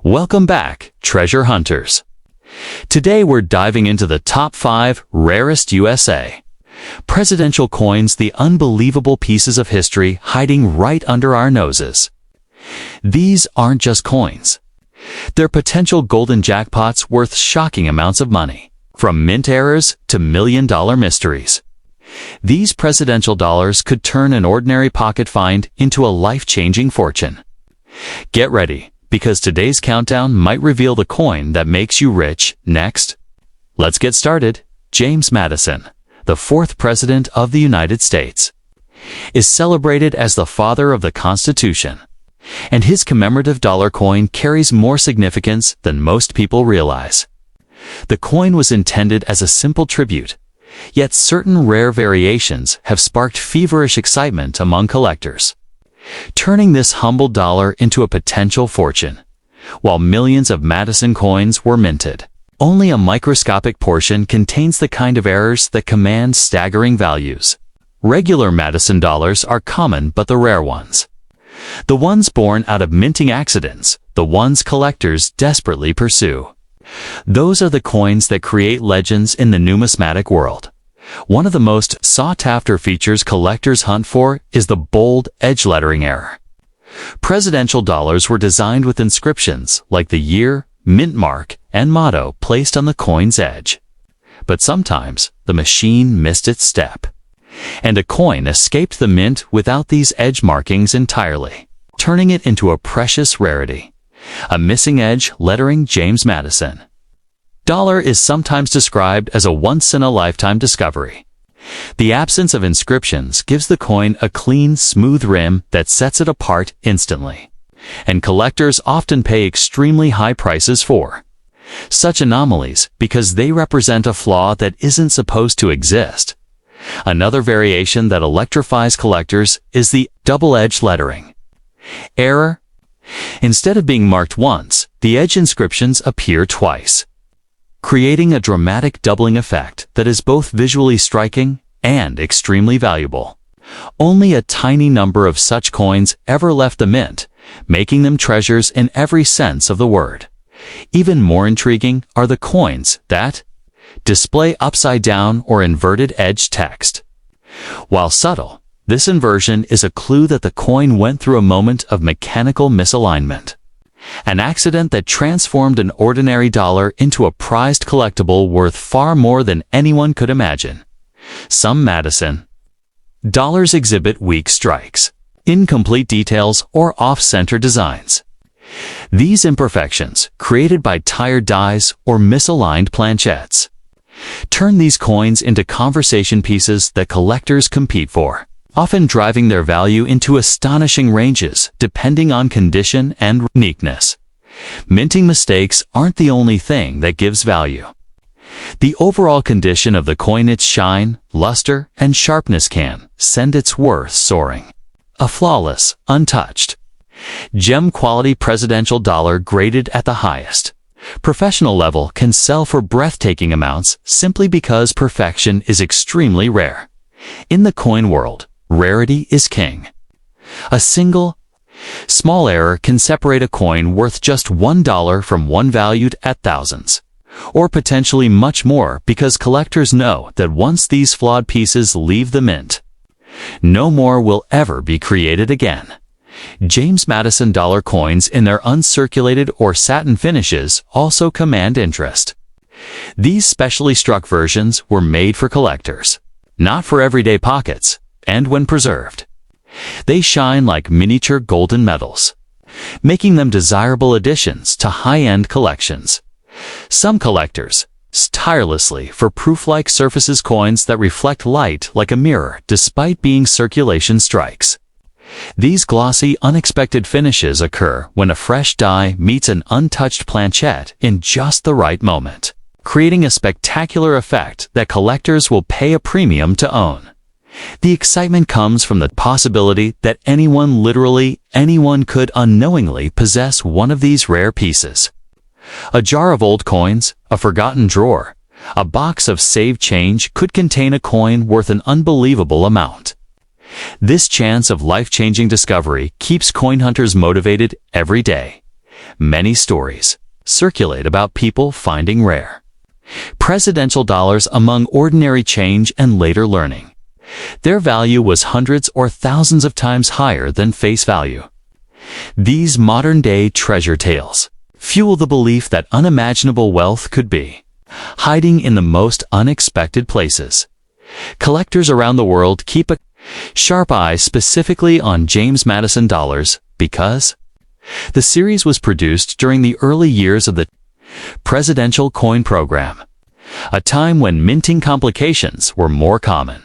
Welcome back, treasure hunters. Today we're diving into the top 5 rarest USA presidential coins, the unbelievable pieces of history hiding right under our noses. These aren't just coins. They're potential golden jackpots worth shocking amounts of money, from mint errors to million-dollar mysteries. These presidential dollars could turn an ordinary pocket find into a life-changing fortune. Get ready, because today's countdown might reveal the coin that makes you rich next. Let's get started. James Madison, the 4th President of the United States, is celebrated as the father of the Constitution, and his commemorative dollar coin carries more significance than most people realize. The coin was intended as a simple tribute, yet certain rare variations have sparked feverish excitement among collectors, turning this humble dollar into a potential fortune. While millions of Madison coins were minted, only a microscopic portion contains the kind of errors that command staggering values. Regular Madison dollars are common, but the rare ones, the ones born out of minting accidents, the ones collectors desperately pursue, those are the coins that create legends in the numismatic world. One of the most sought-after features collectors hunt for is the bold edge lettering error. Presidential dollars were designed with inscriptions like the year, mint mark, and motto placed on the coin's edge. But sometimes the machine missed its step, and a coin escaped the mint without these edge markings entirely, turning it into a precious rarity. A missing edge lettering James Madison dollar is sometimes described as a once-in-a-lifetime discovery. The absence of inscriptions gives the coin a clean, smooth rim that sets it apart instantly, and collectors often pay extremely high prices for such anomalies because they represent a flaw that isn't supposed to exist. Another variation that electrifies collectors is the double-edged lettering error. Instead of being marked once, the edge inscriptions appear twice, creating a dramatic doubling effect that is both visually striking and extremely valuable. Only a tiny number of such coins ever left the mint, making them treasures in every sense of the word. Even more intriguing are the coins that display upside-down or inverted edge text. While subtle, this inversion is a clue that the coin went through a moment of mechanical misalignment, an accident that transformed an ordinary dollar into a prized collectible worth far more than anyone could imagine. Some Madison dollars exhibit weak strikes, incomplete details, or off-center designs. These imperfections, created by tired dies or misaligned planchettes, turn these coins into conversation pieces that collectors compete for, often driving their value into astonishing ranges depending on condition and uniqueness. Minting mistakes aren't the only thing that gives value. The overall condition of the coin, its shine, luster, and sharpness can send its worth soaring. A flawless, untouched, gem-quality presidential dollar graded at the highest professional level can sell for breathtaking amounts simply because perfection is extremely rare. In the coin world, rarity is king. A single, small error can separate a coin worth just $1 from one valued at thousands, or potentially much more, because collectors know that once these flawed pieces leave the mint, no more will ever be created again. James Madison dollar coins in their uncirculated or satin finishes also command interest. These specially struck versions were made for collectors, not for everyday pockets, and when preserved, they shine like miniature golden medals, making them desirable additions to high-end collections. Some collectors tirelessly for proof-like surfaces, coins that reflect light like a mirror despite being circulation strikes. These glossy, unexpected finishes occur when a fresh die meets an untouched planchette in just the right moment, creating a spectacular effect that collectors will pay a premium to own. The excitement comes from the possibility that anyone, literally anyone, could unknowingly possess one of these rare pieces. A jar of old coins, a forgotten drawer, a box of saved change could contain a coin worth an unbelievable amount. This chance of life-changing discovery keeps coin hunters motivated every day. Many stories circulate about people finding rare presidential dollars among ordinary change and later learning their value was hundreds or thousands of times higher than face value. These modern-day treasure tales fuel the belief that unimaginable wealth could be hiding in the most unexpected places. Collectors around the world keep a sharp eye specifically on James Madison dollars because the series was produced during the early years of the presidential coin program, a time when minting complications were more common.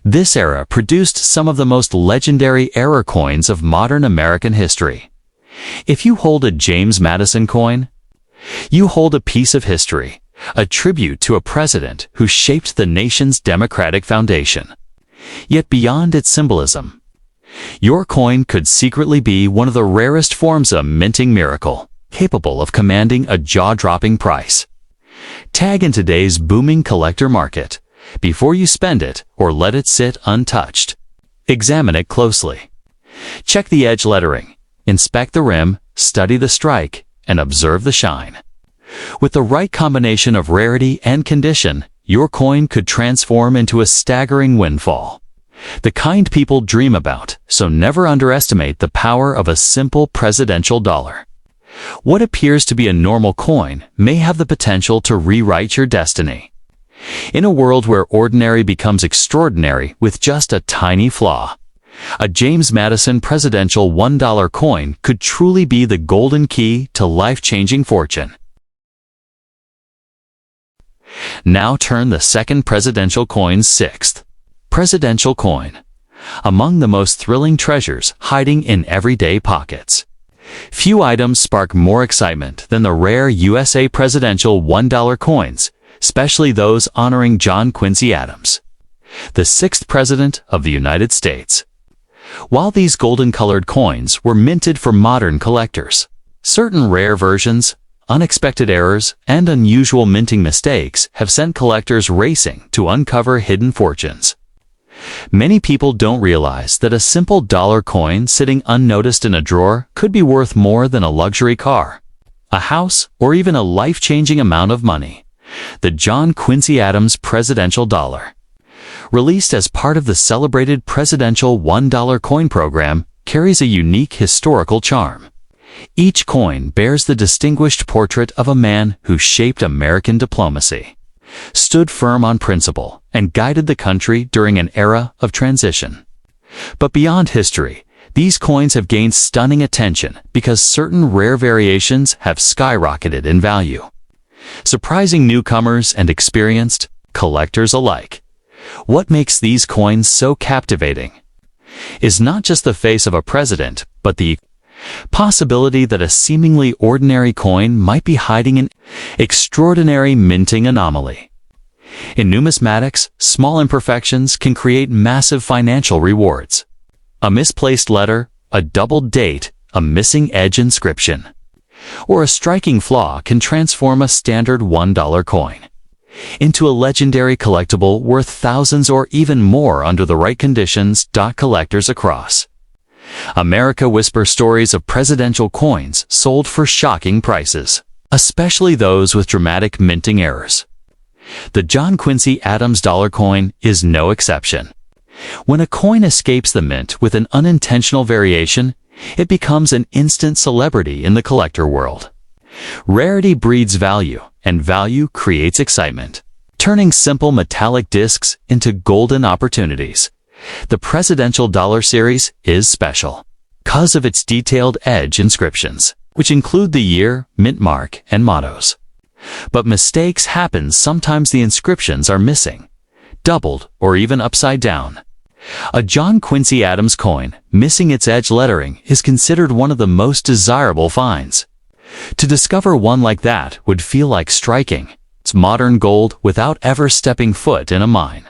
This era produced some of the most legendary error coins of modern American history. If you hold a James Madison coin, you hold a piece of history, a tribute to a president who shaped the nation's democratic foundation. Yet beyond its symbolism, your coin could secretly be one of the rarest forms of minting miracle, capable of commanding a jaw-dropping price. Tag in today's booming collector market before you spend it or let it sit untouched. Examine it closely. Check the edge lettering, inspect the rim, study the strike, and observe the shine. With the right combination of rarity and condition, your coin could transform into a staggering windfall. The kind people dream about, so never underestimate the power of a simple presidential dollar. What appears to be a normal coin may have the potential to rewrite your destiny. In a world where ordinary becomes extraordinary with just a tiny flaw, a James Madison presidential $1 coin could truly be the golden key to life-changing fortune. Now turn the second presidential coin's sixth presidential coin, among the most thrilling treasures hiding in everyday pockets. Few items spark more excitement than the rare USA presidential $1 coins, especially those honoring John Quincy Adams, the sixth president of the United States. While these golden-colored coins were minted for modern collectors, certain rare versions, unexpected errors, and unusual minting mistakes have sent collectors racing to uncover hidden fortunes. Many people don't realize that a simple dollar coin sitting unnoticed in a drawer could be worth more than a luxury car, a house, or even a life-changing amount of money. The John Quincy Adams presidential dollar, released as part of the celebrated presidential $1 coin program, carries a unique historical charm. Each coin bears the distinguished portrait of a man who shaped American diplomacy, stood firm on principle, and guided the country during an era of transition. But beyond history, these coins have gained stunning attention because certain rare variations have skyrocketed in value, surprising newcomers and experienced collectors alike. What makes these coins so captivating is not just the face of a president, but the possibility that a seemingly ordinary coin might be hiding an extraordinary minting anomaly. In numismatics, small imperfections can create massive financial rewards. A misplaced letter, a doubled date, a missing edge inscription, or a striking flaw can transform a standard $1 coin into a legendary collectible worth thousands or even more under the right conditions. Collectors across America whisper stories of presidential coins sold for shocking prices, especially those with dramatic minting errors. The John Quincy Adams dollar coin is no exception. When a coin escapes the mint with an unintentional variation, it becomes an instant celebrity in the collector world. Rarity breeds value, and value creates excitement, turning simple metallic discs into golden opportunities. The presidential dollar series is special because of its detailed edge inscriptions, which include the year, mint mark, and mottos. But mistakes happen. Sometimes the inscriptions are missing, doubled, or even upside down. A John Quincy Adams coin missing its edge lettering is considered one of the most desirable finds. To discover one like that would feel like striking its modern gold without ever stepping foot in a mine.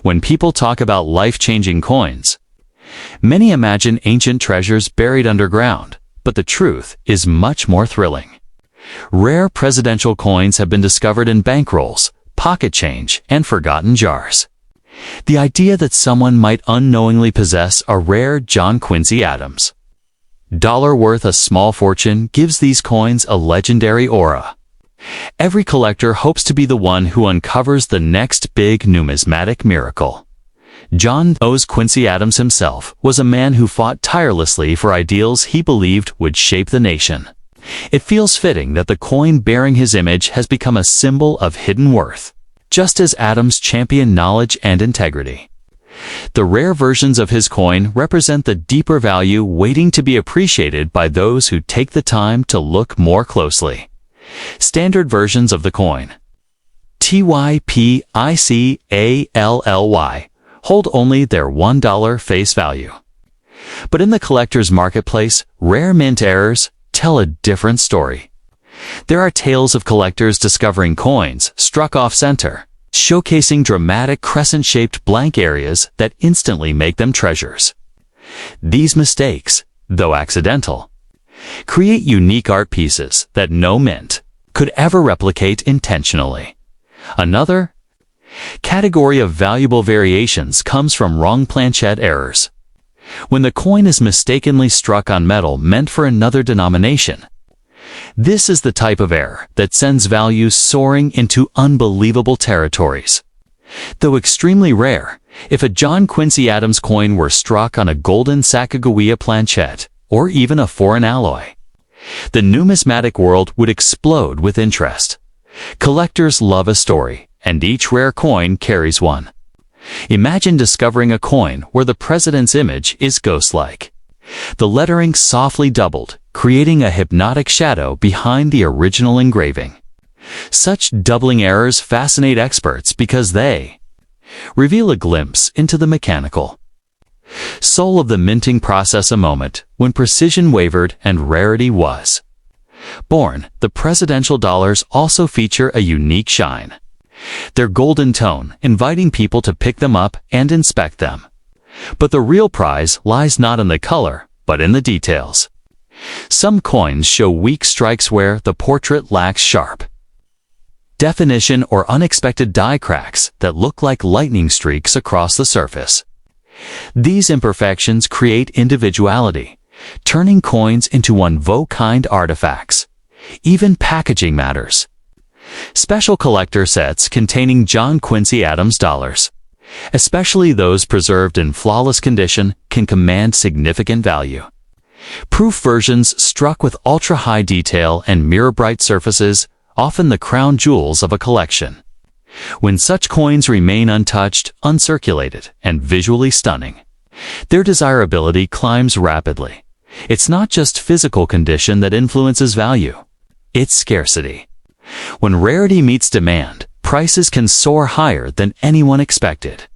When people talk about life-changing coins, many imagine ancient treasures buried underground, but the truth is much more thrilling. Rare presidential coins have been discovered in bankrolls, pocket change, and forgotten jars. The idea that someone might unknowingly possess a rare John Quincy Adams dollar worth a small fortune gives these coins a legendary aura. Every collector hopes to be the one who uncovers the next big numismatic miracle. John Quincy Adams himself was a man who fought tirelessly for ideals he believed would shape the nation. It feels fitting that the coin bearing his image has become a symbol of hidden worth, just as Adams championed knowledge and integrity. The rare versions of his coin represent the deeper value waiting to be appreciated by those who take the time to look more closely. Standard versions of the coin. TYPICALLY hold only their $1 face value. But in the collector's marketplace, rare mint errors tell a different story. There are tales of collectors discovering coins struck off-center, showcasing dramatic crescent-shaped blank areas that instantly make them treasures. These mistakes, though accidental, create unique art pieces that no mint could ever replicate intentionally. Another category of valuable variations comes from wrong planchette errors. When the coin is mistakenly struck on metal meant for another denomination. This is the type of error that sends value soaring into unbelievable territories. Though extremely rare, if a John Quincy Adams coin were struck on a golden Sacagawea planchette, or even a foreign alloy, the numismatic world would explode with interest. Collectors love a story, and each rare coin carries one. Imagine discovering a coin where the president's image is ghost-like. The lettering softly doubled, creating a hypnotic shadow behind the original engraving. Such doubling errors fascinate experts because they reveal a glimpse into the mechanical soul of the minting process, a moment when precision wavered and rarity was born. The presidential dollars also feature a unique shine. Their golden tone, inviting people to pick them up and inspect them. But the real prize lies not in the color, but in the details. Some coins show weak strikes where the portrait lacks sharp definition or unexpected die cracks that look like lightning streaks across the surface. These imperfections create individuality, turning coins into one-of-a-kind artifacts. Even packaging matters. Special collector sets containing John Quincy Adams dollars, especially those preserved in flawless condition, can command significant value. Proof versions struck with ultra-high detail and mirror-bright surfaces, often the crown jewels of a collection. When such coins remain untouched, uncirculated, and visually stunning, their desirability climbs rapidly. It's not just physical condition that influences value, it's scarcity. When rarity meets demand, prices can soar higher than anyone expected.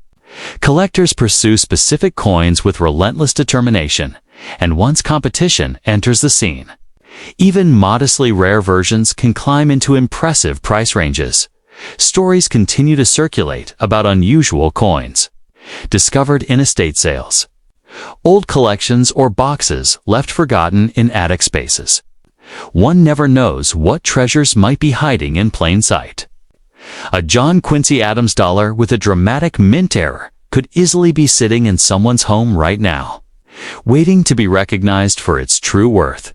Collectors pursue specific coins with relentless determination, and once competition enters the scene, even modestly rare versions can climb into impressive price ranges. Stories continue to circulate about unusual coins discovered in estate sales, old collections, or boxes left forgotten in attic spaces. One never knows what treasures might be hiding in plain sight. A John Quincy Adams dollar with a dramatic mint error could easily be sitting in someone's home right now, waiting to be recognized for its true worth.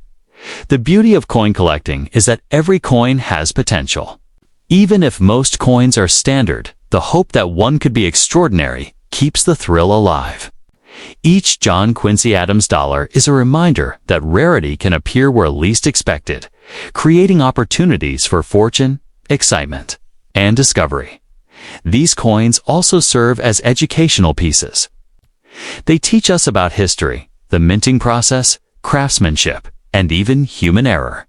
The beauty of coin collecting is that every coin has potential. Even if most coins are standard, the hope that one could be extraordinary keeps the thrill alive. Each John Quincy Adams dollar is a reminder that rarity can appear where least expected, creating opportunities for fortune, excitement, and discovery. These coins also serve as educational pieces. They teach us about history, the minting process, craftsmanship, and even human error.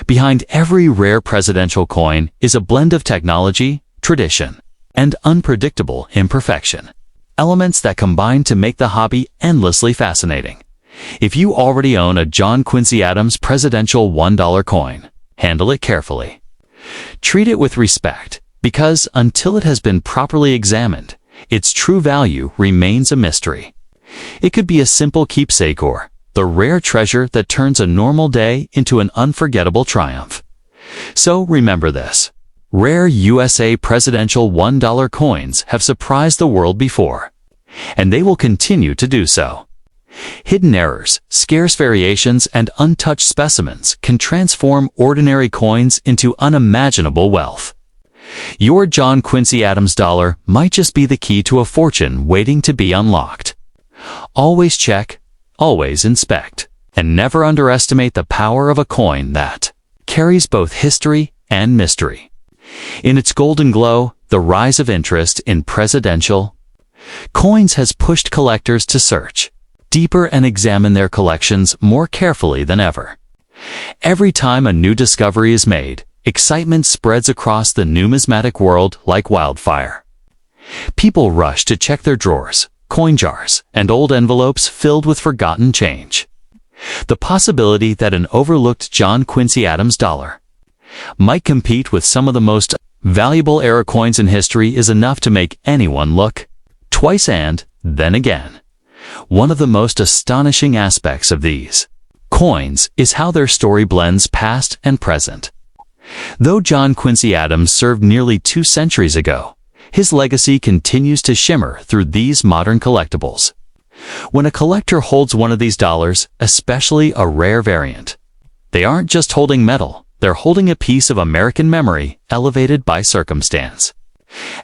Behind every rare presidential coin is a blend of technology, tradition, and unpredictable imperfection. Elements that combine to make the hobby endlessly fascinating. If you already own a John Quincy Adams presidential $1 coin, handle it carefully. Treat it with respect, because until it has been properly examined, its true value remains a mystery. It could be a simple keepsake or the rare treasure that turns a normal day into an unforgettable triumph. So remember this. Rare USA presidential $1 coins have surprised the world before, and they will continue to do so. Hidden errors, scarce variations, and untouched specimens can transform ordinary coins into unimaginable wealth. Your John Quincy Adams dollar might just be the key to a fortune waiting to be unlocked. Always check, always inspect, and never underestimate the power of a coin that carries both history and mystery. In its golden glow, the rise of interest in presidential coins has pushed collectors to search deeper and examine their collections more carefully than ever. Every time a new discovery is made, excitement spreads across the numismatic world like wildfire. People rush to check their drawers, coin jars, and old envelopes filled with forgotten change. The possibility that an overlooked John Quincy Adams dollar might compete with some of the most valuable era coins in history is enough to make anyone look twice. And then again, one of the most astonishing aspects of these coins is how their story blends past and present. Though John Quincy Adams served nearly 2 centuries ago, his legacy continues to shimmer through these modern collectibles. When a collector holds one of these dollars, especially a rare variant, they aren't just holding metal, they're holding a piece of American memory elevated by circumstance,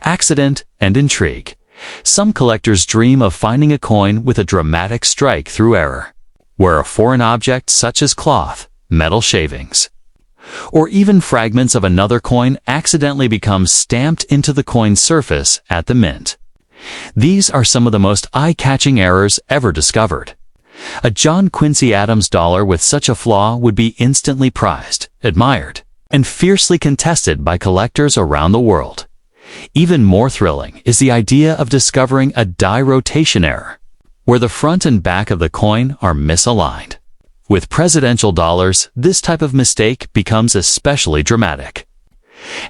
accident, and intrigue. Some collectors dream of finding a coin with a dramatic strike through error, where a foreign object such as cloth, metal shavings, or even fragments of another coin accidentally become stamped into the coin's surface at the mint. These are some of the most eye-catching errors ever discovered. A John Quincy Adams dollar with such a flaw would be instantly prized, admired, and fiercely contested by collectors around the world. Even more thrilling is the idea of discovering a die rotation error, where the front and back of the coin are misaligned. With presidential dollars, this type of mistake becomes especially dramatic,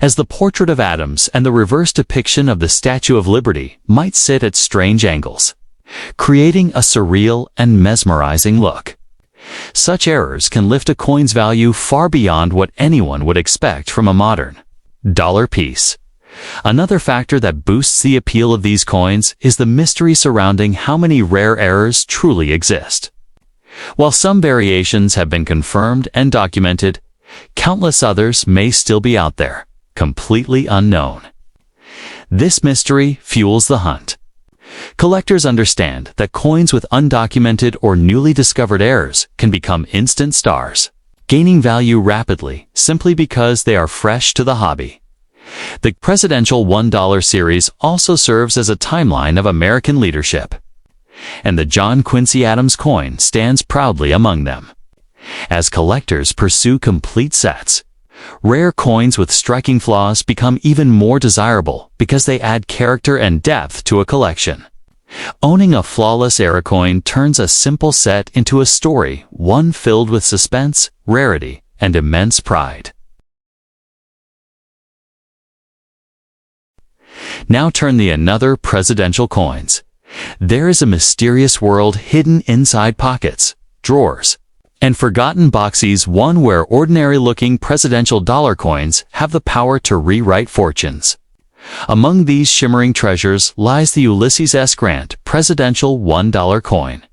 as the portrait of Adams and the reverse depiction of the Statue of Liberty might sit at strange angles, creating a surreal and mesmerizing look. Such errors can lift a coin's value far beyond what anyone would expect from a modern dollar piece. Another factor that boosts the appeal of these coins is the mystery surrounding how many rare errors truly exist. While some variations have been confirmed and documented, countless others may still be out there, completely unknown. This mystery fuels the hunt. Collectors understand that coins with undocumented or newly discovered errors can become instant stars, gaining value rapidly simply because they are fresh to the hobby. The presidential $1 series also serves as a timeline of American leadership, and the John Quincy Adams coin stands proudly among them. As collectors pursue complete sets, rare coins with striking flaws become even more desirable because they add character and depth to a collection. Owning a flawless era coin turns a simple set into a story, one filled with suspense, rarity, and immense pride. Now turn the another presidential coins. There is a mysterious world hidden inside pockets, drawers, and forgotten boxes, one where ordinary-looking presidential dollar coins have the power to rewrite fortunes. Among these shimmering treasures lies the Ulysses S. Grant presidential $1 coin,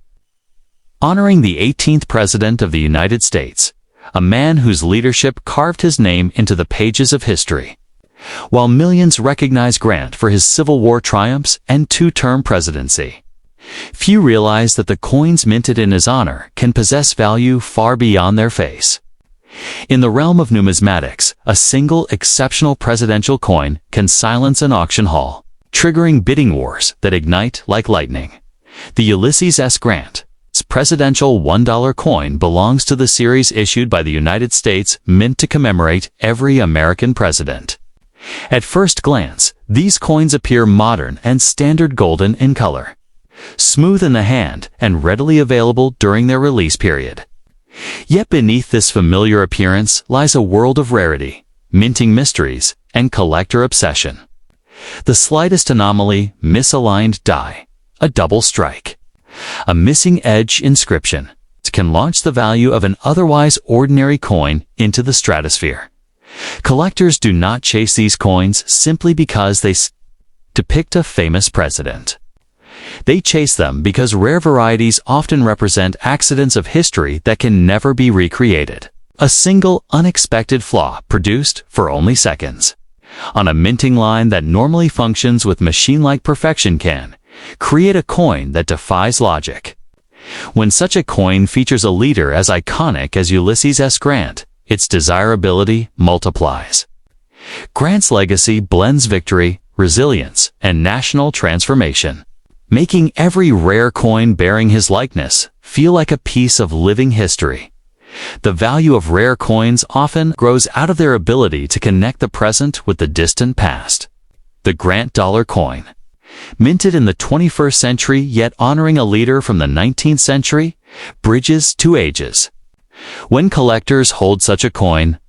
honoring the 18th President of the United States, a man whose leadership carved his name into the pages of history. While millions recognize Grant for his Civil War triumphs and 2-term presidency, few realize that the coins minted in his honor can possess value far beyond their face. In the realm of numismatics, a single exceptional presidential coin can silence an auction hall, triggering bidding wars that ignite like lightning. The Ulysses S. Grant presidential $1 coin belongs to the series issued by the United States Mint to commemorate every American president. At first glance, these coins appear modern and standard golden in color, smooth in the hand and readily available during their release period. Yet beneath this familiar appearance lies a world of rarity, minting mysteries, and collector obsession. The slightest anomaly, misaligned die, a double strike, a missing edge inscription, can launch the value of an otherwise ordinary coin into the stratosphere. Collectors do not chase these coins simply because they depict a famous president. They chase them because rare varieties often represent accidents of history that can never be recreated. A single, unexpected flaw produced for only seconds on a minting line that normally functions with machine-like perfection can create a coin that defies logic. When such a coin features a leader as iconic as Ulysses S. Grant, its desirability multiplies. Grant's legacy blends victory, resilience, and national transformation, making every rare coin bearing his likeness feel like a piece of living history. The value of rare coins often grows out of their ability to connect the present with the distant past. The Grant dollar coin, minted in the 21st century yet honoring a leader from the 19th century, bridges two ages. When collectors hold such a coin,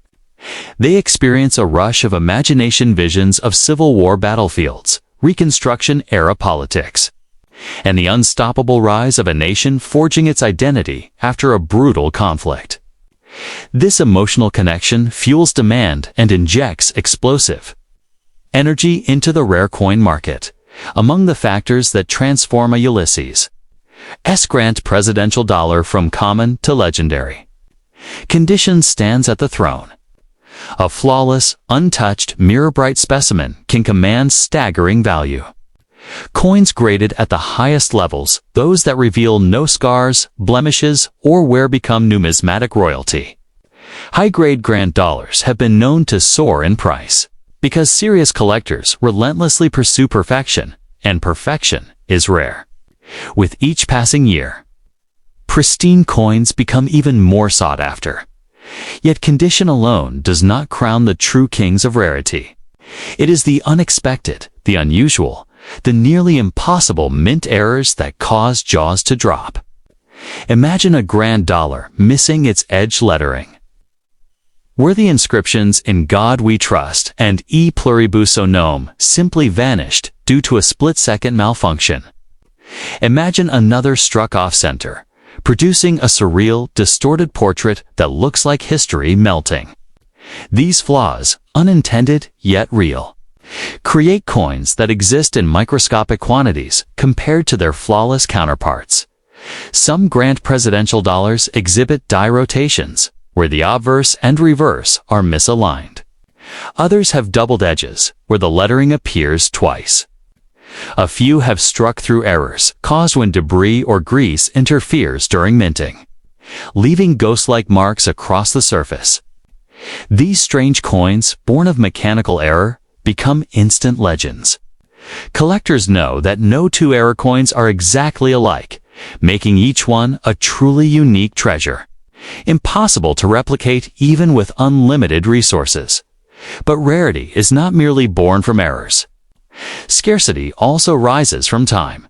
they experience a rush of imagination visions of Civil War battlefields, Reconstruction-era politics, and the unstoppable rise of a nation forging its identity after a brutal conflict. This emotional connection fuels demand and injects explosive energy into the rare coin market. Among the factors that transform a Ulysses S. Grant presidential dollar from common to legendary, condition stands at the throne. A flawless, untouched, mirror-bright specimen can command staggering value. Coins graded at the highest levels, those that reveal no scars, blemishes, or wear become numismatic royalty. High-grade Grant dollars have been known to soar in price because serious collectors relentlessly pursue perfection, and perfection is rare. With each passing year, pristine coins become even more sought after. Yet condition alone does not crown the true kings of rarity. It is the unexpected, the unusual, the nearly impossible mint errors that cause jaws to drop. Imagine a Grant dollar missing its edge lettering. Were the inscriptions "In God We Trust" and "E Pluribus Unum" simply vanished due to a split-second malfunction? Imagine another struck off-center, producing a surreal, distorted portrait that looks like history melting. These flaws, unintended yet real, create coins that exist in microscopic quantities compared to their flawless counterparts. Some Grant presidential dollars exhibit die rotations, where the obverse and reverse are misaligned. Others have doubled edges, where the lettering appears twice. A few have struck through errors caused when debris or grease interferes during minting, leaving ghost-like marks across the surface. These strange coins, born of mechanical error, become instant legends. Collectors know that no two error coins are exactly alike, making each one a truly unique treasure, impossible to replicate even with unlimited resources. But rarity is not merely born from errors. Scarcity also rises from time.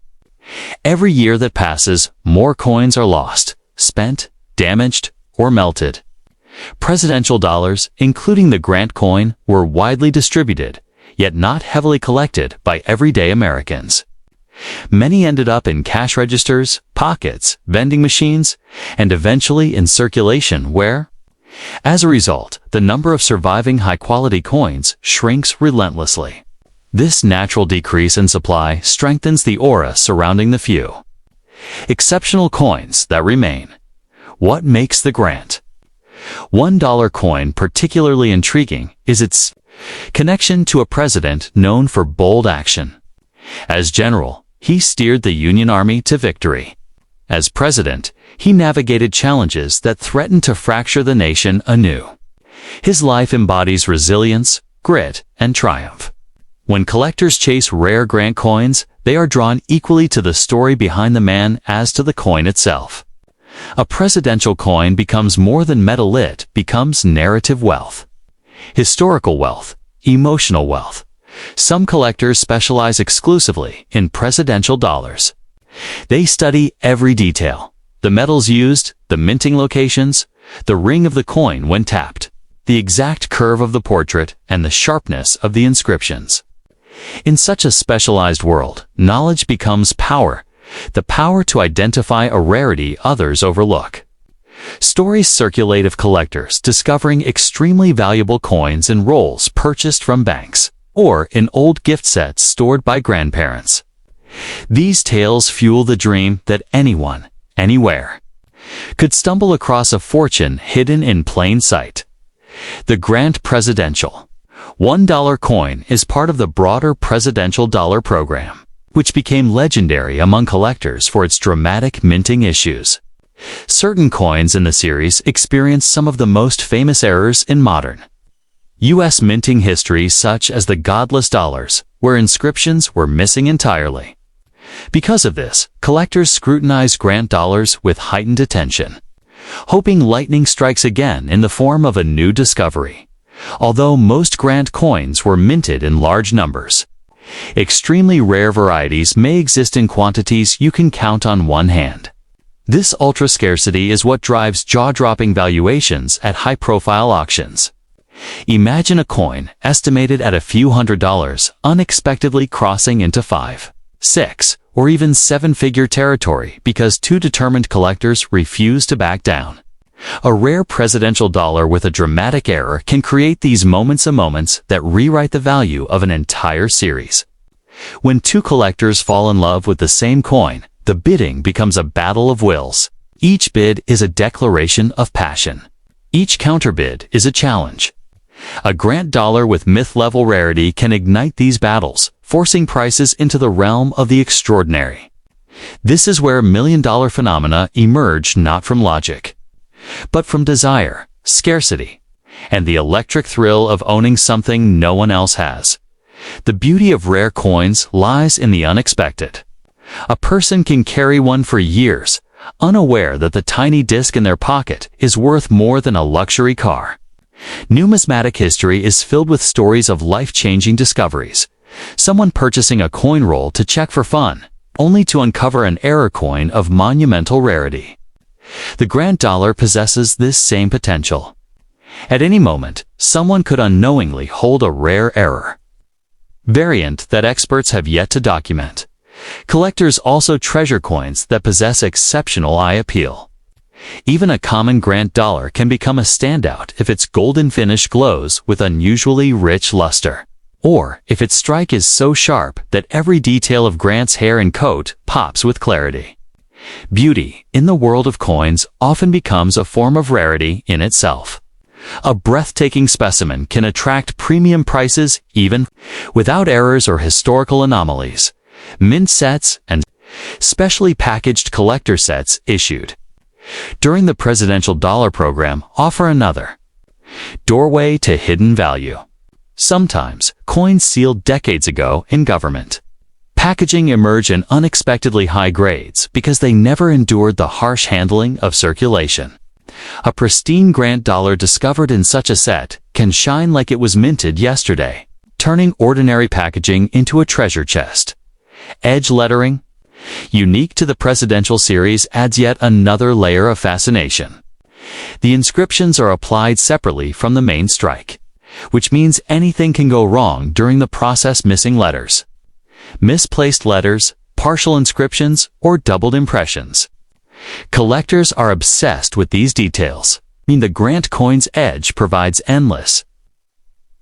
Every year that passes, more coins are lost, spent, damaged, or melted. Presidential dollars, including the Grant coin, were widely distributed, yet not heavily collected by everyday Americans. Many ended up in cash registers, pockets, vending machines, and eventually in circulation where, as a result, the number of surviving high-quality coins shrinks relentlessly. This natural decrease in supply strengthens the aura surrounding the few exceptional coins that remain. What makes the Grant $1 coin particularly intriguing is its connection to a president known for bold action. As general, he steered the Union Army to victory. As president, he navigated challenges that threatened to fracture the nation anew. His life embodies resilience, grit, and triumph. When collectors chase rare Grant coins, they are drawn equally to the story behind the man as to the coin itself. A presidential coin becomes more than metal, it becomes narrative wealth, historical wealth, emotional wealth. Some collectors specialize exclusively in presidential dollars. They study every detail: the metals used, the minting locations, the ring of the coin when tapped, the exact curve of the portrait, and the sharpness of the inscriptions. In such a specialized world, knowledge becomes power, the power to identify a rarity others overlook. Stories circulate of collectors discovering extremely valuable coins in rolls purchased from banks, or in old gift sets stored by grandparents. These tales fuel the dream that anyone, anywhere, could stumble across a fortune hidden in plain sight. The Grant Presidential $1 coin is part of the broader Presidential Dollar program, which became legendary among collectors for its dramatic minting issues. Certain coins in the series experience some of the most famous errors in modern U.S. minting history, such as the godless dollars, where inscriptions were missing entirely. Because of this, collectors scrutinize Grant dollars with heightened attention, hoping lightning strikes again in the form of a new discovery. Although most Grant coins were minted in large numbers, extremely rare varieties may exist in quantities you can count on one hand. This ultra-scarcity is what drives jaw-dropping valuations at high-profile auctions. Imagine a coin estimated at a few $100s unexpectedly crossing into 5, 6, or even 7-figure territory because two determined collectors refuse to back down. A rare presidential dollar with a dramatic error can create these moments that rewrite the value of an entire series. When two collectors fall in love with the same coin, the bidding becomes a battle of wills. Each bid is a declaration of passion. Each counterbid is a challenge. A Grant dollar with myth-level rarity can ignite these battles, forcing prices into the realm of the extraordinary. This is where million-dollar phenomena emerge not from logic, but from desire, scarcity, and the electric thrill of owning something no one else has. The beauty of rare coins lies in the unexpected. A person can carry one for years, unaware that the tiny disc in their pocket is worth more than a luxury car. Numismatic history is filled with stories of life-changing discoveries. Someone purchasing a coin roll to check for fun, only to uncover an error coin of monumental rarity. The Grant dollar possesses this same potential. At any moment, someone could unknowingly hold a rare error variant that experts have yet to document. Collectors also treasure coins that possess exceptional eye appeal. Even a common Grant dollar can become a standout if its golden finish glows with unusually rich luster, or if its strike is so sharp that every detail of Grant's hair and coat pops with clarity. Beauty, in the world of coins, often becomes a form of rarity in itself. A breathtaking specimen can attract premium prices even without errors or historical anomalies. Mint sets and specially packaged collector sets issued during the Presidential Dollar program offer another doorway to hidden value. Sometimes, coins sealed decades ago in government packaging emerge in unexpectedly high grades because they never endured the harsh handling of circulation. A pristine Grant dollar discovered in such a set can shine like it was minted yesterday, turning ordinary packaging into a treasure chest. Edge lettering, unique to the presidential series, adds yet another layer of fascination. The inscriptions are applied separately from the main strike, which means anything can go wrong during the process. Missing letters, misplaced letters, partial inscriptions, or doubled impressions. Collectors are obsessed with these details. The Grant coin's edge provides endless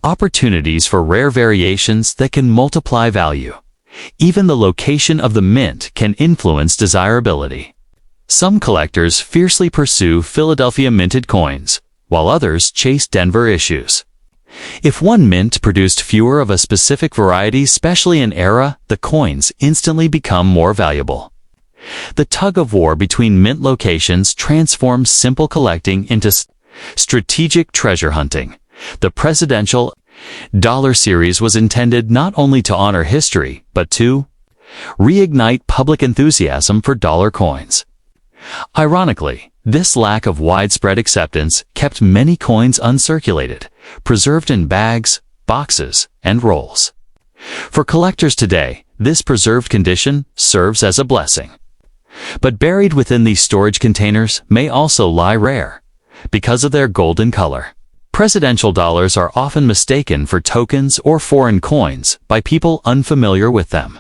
opportunities for rare variations that can multiply value. Even the location of the mint can influence desirability. Some collectors fiercely pursue Philadelphia minted coins, while others chase Denver issues. If one mint produced fewer of a specific variety, especially in era, the coins instantly become more valuable. The tug-of-war between mint locations transforms simple collecting into strategic treasure hunting. The Presidential Dollar series was intended not only to honor history, but to reignite public enthusiasm for dollar coins. Ironically, this lack of widespread acceptance kept many coins uncirculated, preserved in bags, boxes, and rolls. For collectors today, this preserved condition serves as a blessing. But buried within these storage containers may also lie rare, because of their golden color. Presidential dollars are often mistaken for tokens or foreign coins by people unfamiliar with them.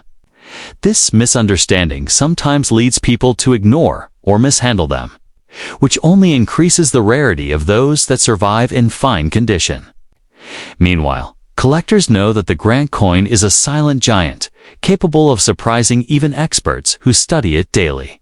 This misunderstanding sometimes leads people to ignore or mishandle them, which only increases the rarity of those that survive in fine condition. Meanwhile, Collectors know that the Grant coin is a silent giant, capable of surprising even experts who study it daily.